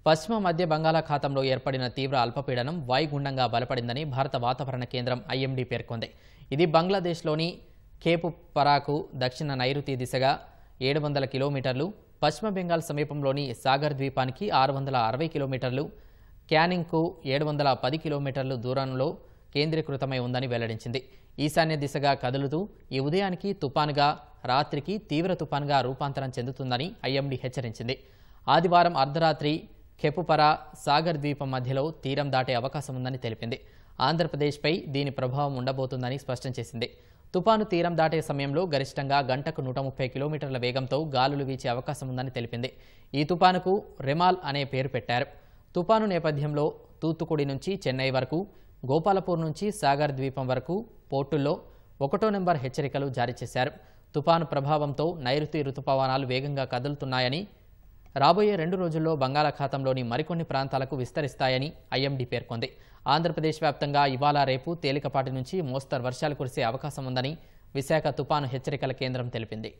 పశ్చిమ మధ్య బంగాళాఖాతంలో ఏర్పడిన తీవ్ర అల్పపీడనం వాయుగుండంగా బలపడిందని భారత వాతావరణ కేంద్రం ఐఎండీ పేర్కొంది. ఇది బంగ్లాదేశ్లోని కేపు పరాకు దక్షిణ నైరుతి దిశగా 700 కిలోమీటర్లు, పశ్చిమ బెంగాల్ సమీపంలోని సాగర్ ద్వీపానికి 660 కిలోమీటర్లు, క్యానింగ్కు 710 కిలోమీటర్లు దూరంలో కేంద్రీకృతమై ఉందని వెల్లడించింది. ఈశాన్య దిశగా కదులుతూ ఈ ఉదయానికి తుపానుగా, రాత్రికి తీవ్ర తుపానుగా రూపాంతరం చెందుతుందని ఐఎండీ హెచ్చరించింది. ఆదివారం అర్ధరాత్రి కెపుపరా సాగర్ ద్వీపం మధ్యలో తీరం దాటే అవకాశం ఉందని తెలిపింది. ఆంధ్రప్రదేశ్పై దీని ప్రభావం ఉండబోతుందని స్పష్టం చేసింది. తుపాను తీరం దాటే సమయంలో గరిష్టంగా గంటకు 130 కిలోమీటర్ల వేగంతో గాలులు వీచే అవకాశం ఉందని తెలిపింది. ఈ తుపానుకు రెమాల్ అనే పేరు పెట్టారు. తుపాను నేపథ్యంలో తూత్తుకుడి నుంచి చెన్నై వరకు, గోపాలపూర్ నుంచి సాగర్ ద్వీపం వరకు పోర్టుల్లో 1వ నెంబర్ హెచ్చరికలు జారీ చేశారు. తుపాను ప్రభావంతో నైరుతి రుతుపవనాలు వేగంగా కదులుతున్నాయని, రాబోయే 2 రోజుల్లో బంగాళాఖాతంలోని మరికొన్ని ప్రాంతాలకు విస్తరిస్తాయని ఐఎండీ పేర్కొంది. ఆంధ్రప్రదేశ్ వ్యాప్తంగా ఇవాళ రేపు తేలికపాటి నుంచి మోస్తరు వర్షాలు కురిసే అవకాశం ఉందని విశాఖ తుపాను హెచ్చరికల కేంద్రం తెలిపింది.